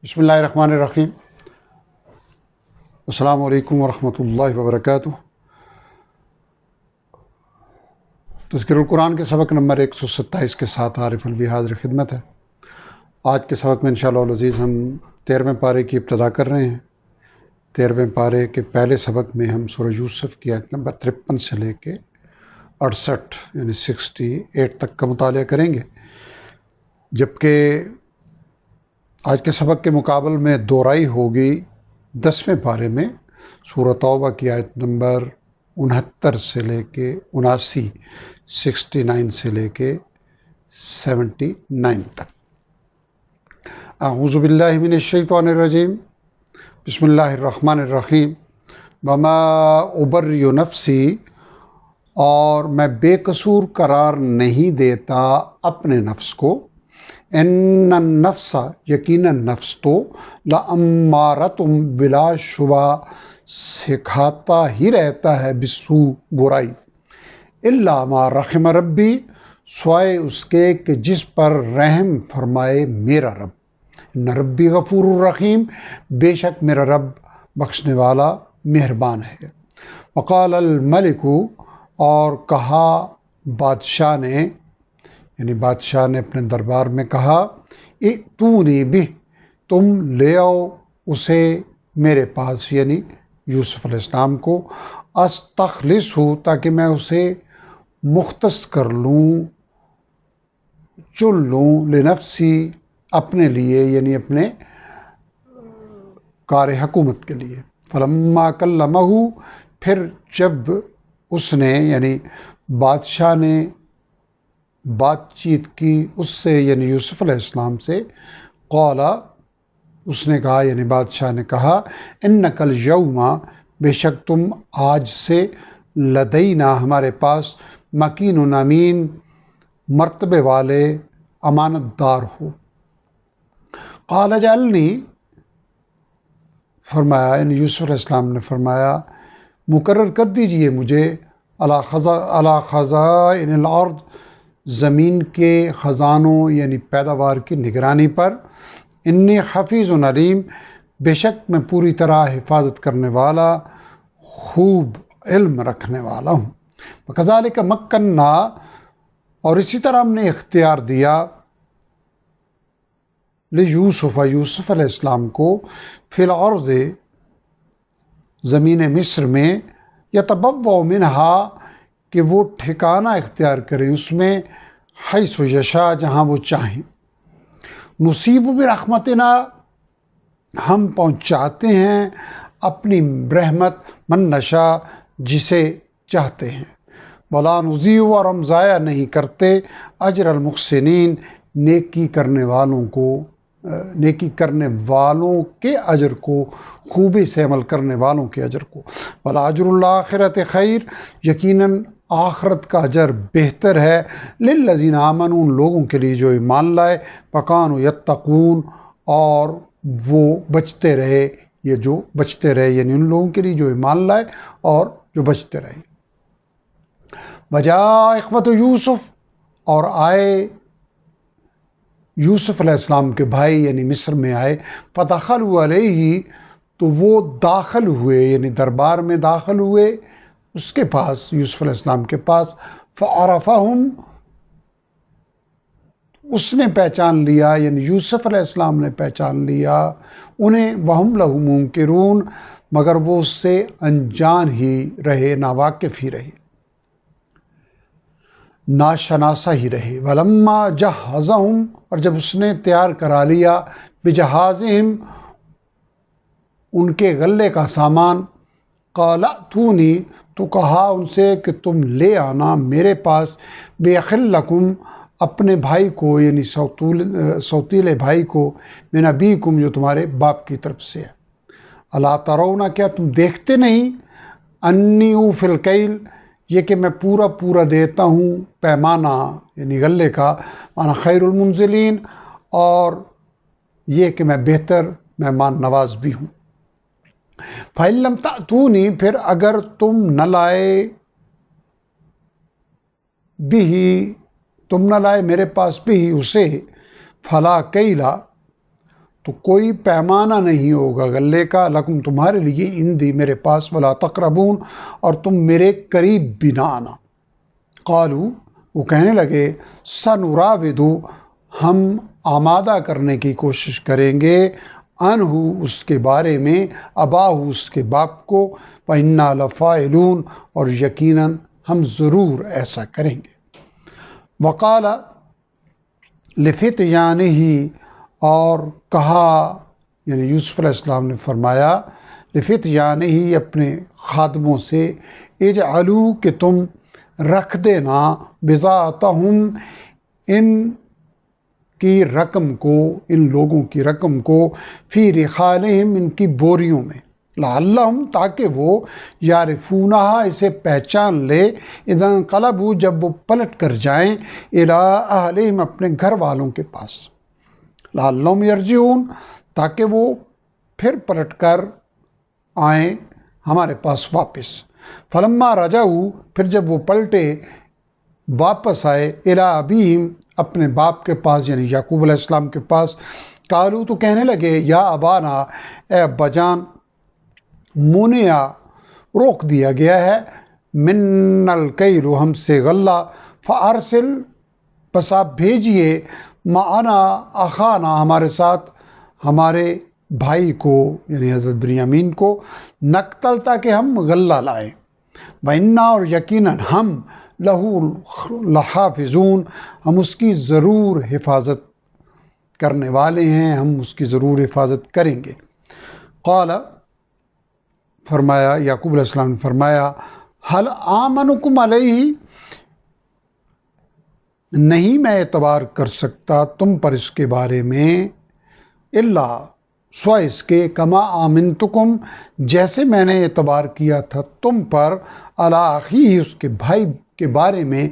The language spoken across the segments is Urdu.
بسم اللہ الرحمن الرحیم۔ السلام علیکم ورحمۃ اللہ وبرکاتہ۔ تذکرہ القرآن کے سبق نمبر 127 کے ساتھ عارف الوی حاضر خدمت ہے۔ آج کے سبق میں انشاءاللہ العزیز ہم 13ویں پارے کی ابتدا کر رہے ہیں۔ 13ویں پارے کے پہلے سبق میں ہم سورہ یوسف کی آیت نمبر 53 سے لے کے 68 یعنی 68 تک کا مطالعہ کریں گے، جبکہ آج کے سبق کے مقابل میں دوہرائی ہوگی 10ویں پارے میں سورہ توبہ کی آیت نمبر 69 سے لے کے 79 69 سے لے کے 79 تک۔ اعوذ باللہ من الشیطان الرجیم، بسم اللہ الرحمن الرحیم۔ وما ابرئ نفسی، اور میں بے قصور قرار نہیں دیتا اپنے نفس کو، ان النفس، یقیناً نفس تو لامارۃ، بلا شبہ سکھاتا ہی رہتا ہے بالسوء، برائی، الا ما رحم ربی، سوائے اس کے کہ جس پر رحم فرمائے میرا رب، ان ربی غفور الرحیم، بے شک میرا رب بخشنے والا مہربان ہے۔ وقال الملک، اور کہا بادشاہ نے، یعنی بادشاہ نے اپنے دربار میں کہا، ائتونی بہ، تم لے آؤ اسے میرے پاس، یعنی یوسف علیہ السلام کو، استخلص ہو، تاکہ میں اسے مختص کر لوں، چن لوں، لنفسی، اپنے لیے، یعنی اپنے کار حکومت کے لیے۔ فلما کلمہ، پھر جب اس نے، یعنی بادشاہ نے بات چیت کی اس سے، یعنی یوسف علیہ السلام سے، قال، اس نے کہا، یعنی بادشاہ نے کہا، انک الیوم، بے شک تم آج سے، لدینا، ہمارے پاس، مکین امین، مرتبے والے، امانت دار ہو۔ قال اجعلنی، فرمایا، یعنی یوسف علیہ السلام نے فرمایا، مقرر کر دیجئے مجھے، علی خزائن الارض، زمین کے خزانوں یعنی پیداوار کی نگرانی پر، انی حفیظ علیم، بے شک میں پوری طرح حفاظت کرنے والا، خوب علم رکھنے والا ہوں۔ وکذالک مکننا، اور اسی طرح ہم نے اختیار دیا، لیوسف، یوسف علیہ السلام کو، فی الارض، زمین مصر میں، یتبوأ منہا، کہ وہ ٹھکانہ اختیار کریں اس میں، حیث یشاء، جہاں وہ چاہیں، نصیب برحمتنا، ہم پہنچاتے ہیں اپنی رحمت، من نشاء، جسے چاہتے ہیں، ولا نضیع، اور ہم ضائع نہیں کرتے، اجر المحسنین، نیکی کرنے والوں کو، نیکی کرنے والوں کے اجر کو، خوبی سے عمل کرنے والوں کے اجر کو۔ ولا اجر الآخرۃ خیر، یقیناً آخرت کا اجر بہتر ہے، للذین آمنوا، ان لوگوں کے لیے جو ایمان لائے، وکانوا یتقون، اور وہ بچتے رہے، یہ جو بچتے رہے، یعنی ان لوگوں کے لیے جو ایمان لائے اور جو بچتے رہے۔ وجاء اخوۃ یوسف، اور آئے یوسف علیہ السلام کے بھائی، یعنی مصر میں آئے، فدخلوا علیہ، تو وہ داخل ہوئے، یعنی دربار میں داخل ہوئے اس کے پاس، یوسف علیہ السلام کے پاس، فعرفہم، اس نے پہچان لیا، یعنی یوسف علیہ السلام نے پہچان لیا انہیں، وہم لہ منکرون، مگر وہ اس سے انجان ہی رہے، ناواقف ہی رہے، ناشناسا ہی رہے۔ ولما جہزہم، اور جب اس نے تیار کرا لیا، بجہازہم، ان کے غلے کا سامان، قال ائتونی، تو کہا ان سے کہ تم لے آنا میرے پاس، بأخ لکم، اپنے بھائی کو، یعنی سوتیلے بھائی کو، من ابیکم، جو تمہارے باپ کی طرف سے ہے۔ الا ترون، کیا تم دیکھتے نہیں، انی اوفی الکیل، یہ کہ میں پورا پورا دیتا ہوں پیمانہ، یعنی غلے کا، انا خیر المنزلین، اور یہ کہ میں بہتر مہمان نواز بھی ہوں۔ فَإِن لَمْ تَأْتُونِی، پھر اگر تم نہ لائے، تم نہ لائے میرے پاس بھی اسے، فلا کیلا، تو کوئی پیمانہ نہیں ہوگا غلے کا، لکم تمہارے لیے، عندی میرے پاس، ولا تقربون اور تم میرے قریب بھی نہ آنا۔ قالو وہ کہنے لگے، سنراودو ہم آمادہ کرنے کی کوشش کریں گے، انہو اس کے بارے میں، اباہو اس کے باپ کو، وَإِنَّا لَفَاعِلُونَ اور یقیناً ہم ضرور ایسا کریں گے۔ وقال لفتیانہ اور کہا، یعنی یوسف علیہ السلام نے فرمایا، لفتیانہ اپنے خادموں سے، اجعلوا کہ تم رکھ دینا، بضاعتہم ان کی رقم کو، ان لوگوں کی رقم کو، فی رحالہم ان کی بوریوں میں، لعلہم تاکہ وہ، یعرفونہا اسے پہچان لے، اذا انقلبوا جب وہ پلٹ کر جائیں، الی اہلہم اپنے گھر والوں کے پاس، لعلہم یرجعون تاکہ وہ پھر پلٹ کر آئیں ہمارے پاس واپس۔ فلما رجعوا پھر جب وہ پلٹے واپس آئے، الی ابیہم اپنے باپ کے پاس یعنی یعقوب علیہ السلام کے پاس، قالو تو کہنے لگے، یا ابانا اے ابا جان، منع روک دیا گیا ہے، من الکیل ہم سے غلہ، فارسل بس آپ بھیجئے، معنا اخانا ہمارے ساتھ ہمارے بھائی کو یعنی حضرت بنیامین کو، نقتل تاکہ ہم غلہ لائیں، وَإِنَّا اور یقیناً ہم، لَهُ لَحَافِظُونَ ہم اس کی ضرور حفاظت کرنے والے ہیں، ہم اس کی ضرور حفاظت کریں گے۔ قال فرمایا، یعقوب علیہ السلام نے فرمایا، حل آمنکم علیہ نہیں میں اعتبار کر سکتا تم پر اس کے بارے میں، الا سوائے اس کے، کما آمنتکم جیسے میں نے اعتبار کیا تھا تم پر، علی اخیہ اس کے بھائی کے بارے میں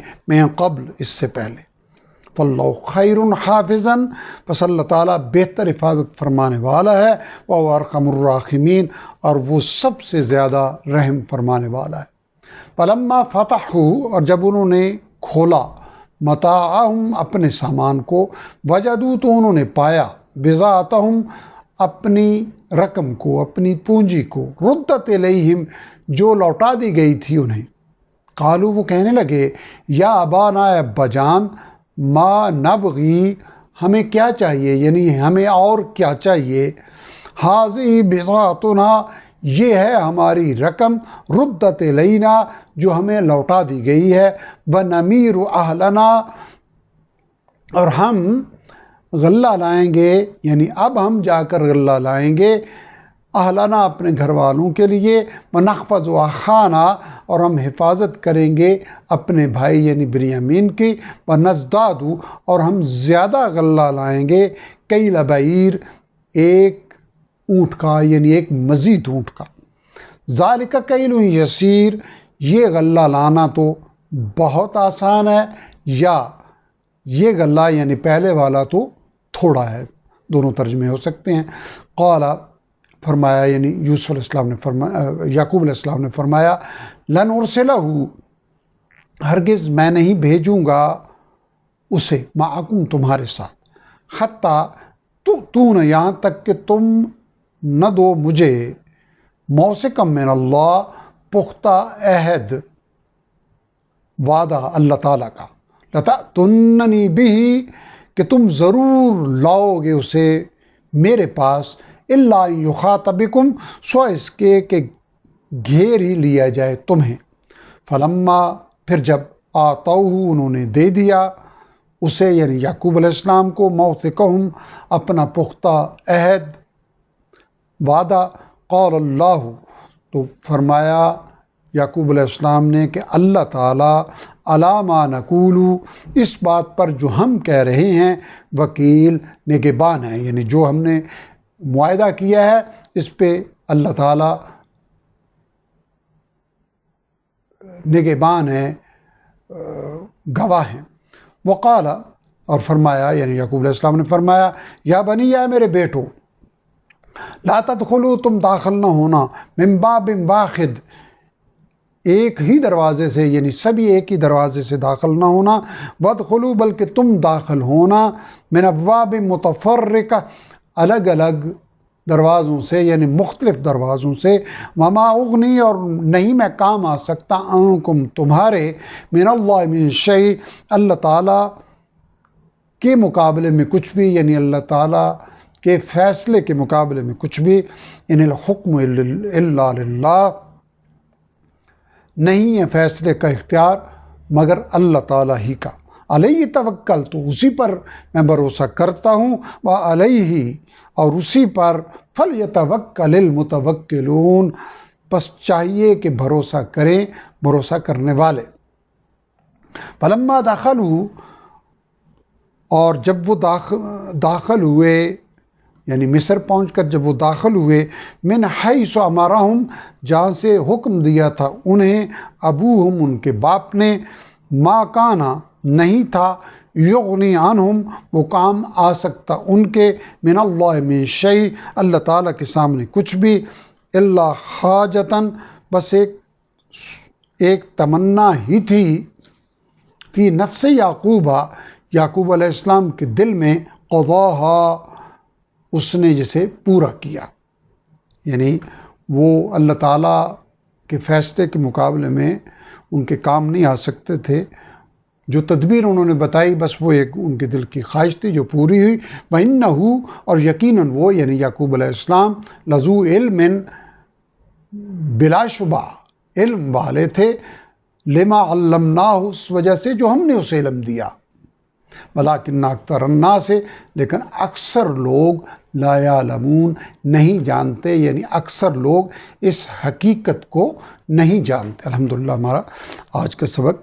قبل اس سے پہلے، فاللہ خیر حافظا پس اللہ تعالیٰ بہتر حفاظت فرمانے والا ہے، وہو ارحم الراحمین اور وہ سب سے زیادہ رحم فرمانے والا ہے۔ فلما فتحوا اور جب انہوں نے کھولا، متاعہم اپنے سامان کو، وجدوا تو انہوں نے پایا، بضاعتہم اپنی رقم کو، اپنی پونجی کو، ردت الیہم جو لوٹا دی گئی تھی انہیں، قالو وہ کہنے لگے، یا ابانا اے ابا جان، ما نبغی ہمیں کیا چاہیے، یعنی ہمیں اور کیا چاہیے، حاضی بضاعتنا یہ ہے ہماری رقم، ردت الینا جو ہمیں لوٹا دی گئی ہے، ونمیر اہلنا اور ہم غلہ لائیں گے، یعنی اب ہم جا کر غلہ لائیں گے، اہلنا اپنے گھر والوں کے لیے، ونحفظ اخانا اور ہم حفاظت کریں گے اپنے بھائی یعنی بنیامین کی، ونزداد اور ہم زیادہ غلہ لائیں گے، کیل بعیر ایک اونٹ کا یعنی ایک مزید اونٹ کا، ذالک کیل یسیر یہ غلہ لانا تو بہت آسان ہے، یا یہ غلہ یعنی پہلے والا تو تھوڑا ہے، دونوں ترجمے ہو سکتے ہیں۔ قال فرمایا یعنی یوسف علیہ السلام نے فرمایا، یعقوب علیہ السلام نے فرمایا، لن ارسلہ ہرگز میں نہیں بھیجوں گا اسے، معکم تمہارے ساتھ، حتیٰ تؤتون یہاں تک کہ تم نہ دو مجھے، موثقا من اللہ پختہ عہد وعدہ اللہ تعالیٰ کا، لتأتوننی بہ کہ تم ضرور لاؤ گے اسے میرے پاس، الا یخاطبکم سوائے اس کے کہ گھیر ہی لیا جائے تمہیں، فلما پھر جب آتوہ انہوں نے دے دیا اسے یعنی یعقوب علیہ السلام کو، موثقہم اپنا پختہ عہد وعدہ، قال اللہ تو فرمایا یعقوب علیہ السلام نے کہ اللہ تعالیٰ علی ما نقول اس بات پر جو ہم کہہ رہے ہیں، وکیل نگہبان ہے، یعنی جو ہم نے معاہدہ کیا ہے اس پہ اللہ تعالیٰ نگہبان ہے، گواہ ہیں۔ وقال اور فرمایا یعنی یعقوب علیہ السلام نے فرمایا، یا بنی یا میرے بیٹو، لا تدخلوا تم داخل نہ ہونا، من باب واحد ایک ہی دروازے سے، یعنی سبھی ایک ہی دروازے سے داخل نہ ہونا، وادخلوا بلکہ تم داخل ہونا، من ابواب متفرقہ الگ الگ دروازوں سے، یعنی مختلف دروازوں سے، وما اغنی اور نہیں میں کام آ سکتا، عنکم تمہارے، من اللہ من شیء اللہ تعالیٰ کے مقابلے میں کچھ بھی، یعنی اللہ تعالیٰ کے فیصلے کے مقابلے میں کچھ بھی، ان الحکم الا للہ، نہیں ہے فیصلے کا اختیار مگر اللہ تعالیٰ ہی کا، علیہ توکل تو اسی پر میں بھروسہ کرتا ہوں، وعلیہ اور اسی پر فلیتوکل المتوکلون بس چاہیے کہ بھروسہ کریں بھروسہ کرنے والے۔ فلما دخلوا اور جب وہ داخل ہوئے، یعنی مصر پہنچ کر جب وہ داخل ہوئے، من حیث امرہم جہاں سے حکم دیا تھا انہیں، ابوہم ان کے باپ نے، ما کانا نہیں تھا، یغنی عنہم وہ کام آ سکتا ان کے، من اللہ من شیء اللہ تعالیٰ کے سامنے کچھ بھی، الا حاجتاً بس ایک تمنا ہی تھی، فی نفس یعقوب علیہ السلام کے دل میں، قضاہا اس نے جسے پورا کیا، یعنی وہ اللہ تعالیٰ کے فیصلے کے مقابلے میں ان کے کام نہیں آ سکتے تھے، جو تدبیر انہوں نے بتائی بس وہ ایک ان کے دل کی خواہش تھی جو پوری ہوئی، وَإِنَّهُ اور یقیناً وہ یعنی یعقوب علیہ السلام، لذو علم بلا شبہ علم والے تھے، لما علمناہ اس وجہ سے جو ہم نے اسے علم دیا، ولیکن اکثر الناس لیکن اکثر لوگ لا یعلمون نہیں جانتے، یعنی اکثر لوگ اس حقیقت کو نہیں جانتے۔ الحمدللہ ہمارا آج کا سبق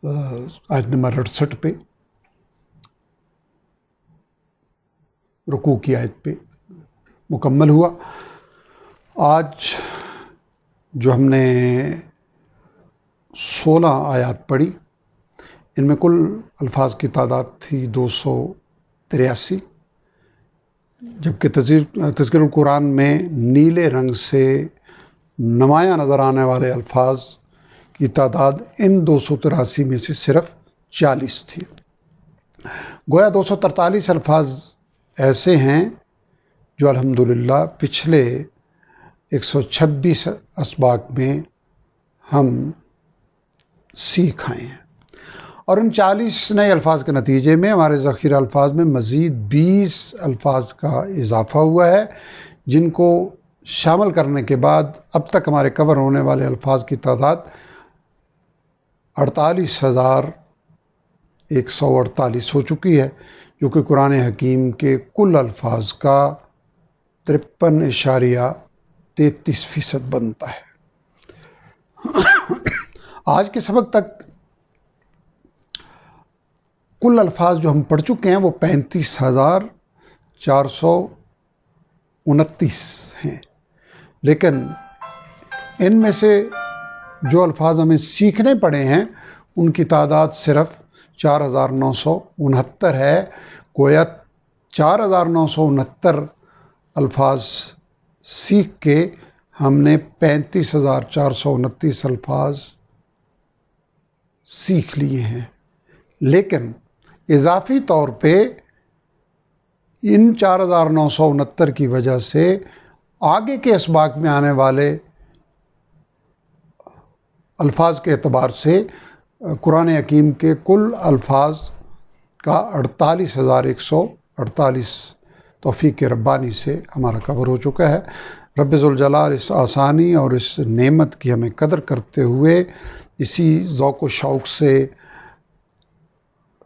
آیت نمبر 68 پہ، رکوع کی آیت پہ مکمل ہوا۔ آج جو ہم نے 16 آیات پڑھی، ان میں کل الفاظ کی تعداد تھی 283، جبکہ تذکر القرآن میں نیلے رنگ سے نمایاں نظر آنے والے الفاظ کی تعداد ان 283 میں سے صرف 40 تھی۔ گویا 243 الفاظ ایسے ہیں جو الحمدللہ پچھلے 126 اسباق میں ہم سیکھ آئے ہیں، اور ان 40 نئے الفاظ کے نتیجے میں ہمارے ذخیرہ الفاظ میں مزید 20 الفاظ کا اضافہ ہوا ہے، جن کو شامل کرنے کے بعد اب تک ہمارے کور ہونے والے الفاظ کی تعداد 48,148 ہو چکی ہے، جو کہ قرآن حکیم کے کل الفاظ کا 53.33% بنتا ہے۔ آج کے سبق تک کل الفاظ جو ہم پڑھ چکے ہیں وہ 35,429 ہیں، لیکن ان میں سے جو الفاظ ہمیں سیکھنے پڑے ہیں ان کی تعداد صرف 4,969 ہے۔ گویا 4,969 الفاظ سیکھ کے ہم نے 35,429 الفاظ سیکھ لیے ہیں، لیکن اضافی طور پہ ان 4,969 کی وجہ سے آگے کے اسباق میں آنے والے الفاظ کے اعتبار سے قرآن حکیم کے کل الفاظ کا 48,148 توفیق ربانی سے ہمارا کور ہو چکا ہے۔ رب ذوالجلال اس آسانی اور اس نعمت کی ہمیں قدر کرتے ہوئے اسی ذوق و شوق سے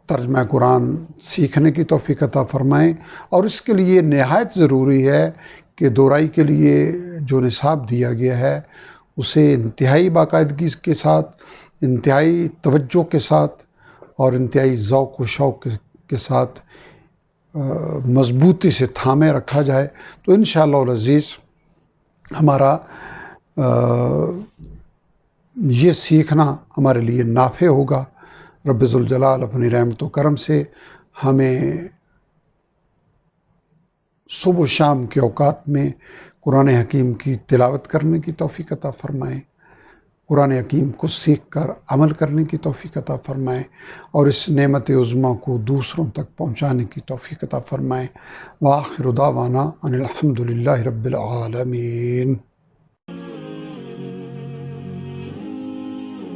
ترجمہ قرآن سیکھنے کی توفیق عطا فرمائیں، اور اس کے لیے نہایت ضروری ہے کہ دورائی کے لیے جو نصاب دیا گیا ہے اسے انتہائی باقاعدگی کے ساتھ، انتہائی توجہ کے ساتھ اور انتہائی ذوق و شوق کے ساتھ مضبوطی سے تھامے رکھا جائے، تو انشاءاللہ العزیز ہمارا یہ سیکھنا ہمارے لیے نافع ہوگا۔ رب ذوالجلال اپنی رحمت و کرم سے ہمیں صبح و شام کے اوقات میں قرآن حکیم کی تلاوت کرنے کی توفیق عطا فرمائیں۔ قرآن حکیم کو سیکھ کر عمل کرنے کی توفیق عطا فرمائیں اور اس نعمت عظمیٰ کو دوسروں تک پہنچانے کی توفیق عطا فرمائیں۔ وآخر دعوانا ان الحمد للہ رب العالمین۔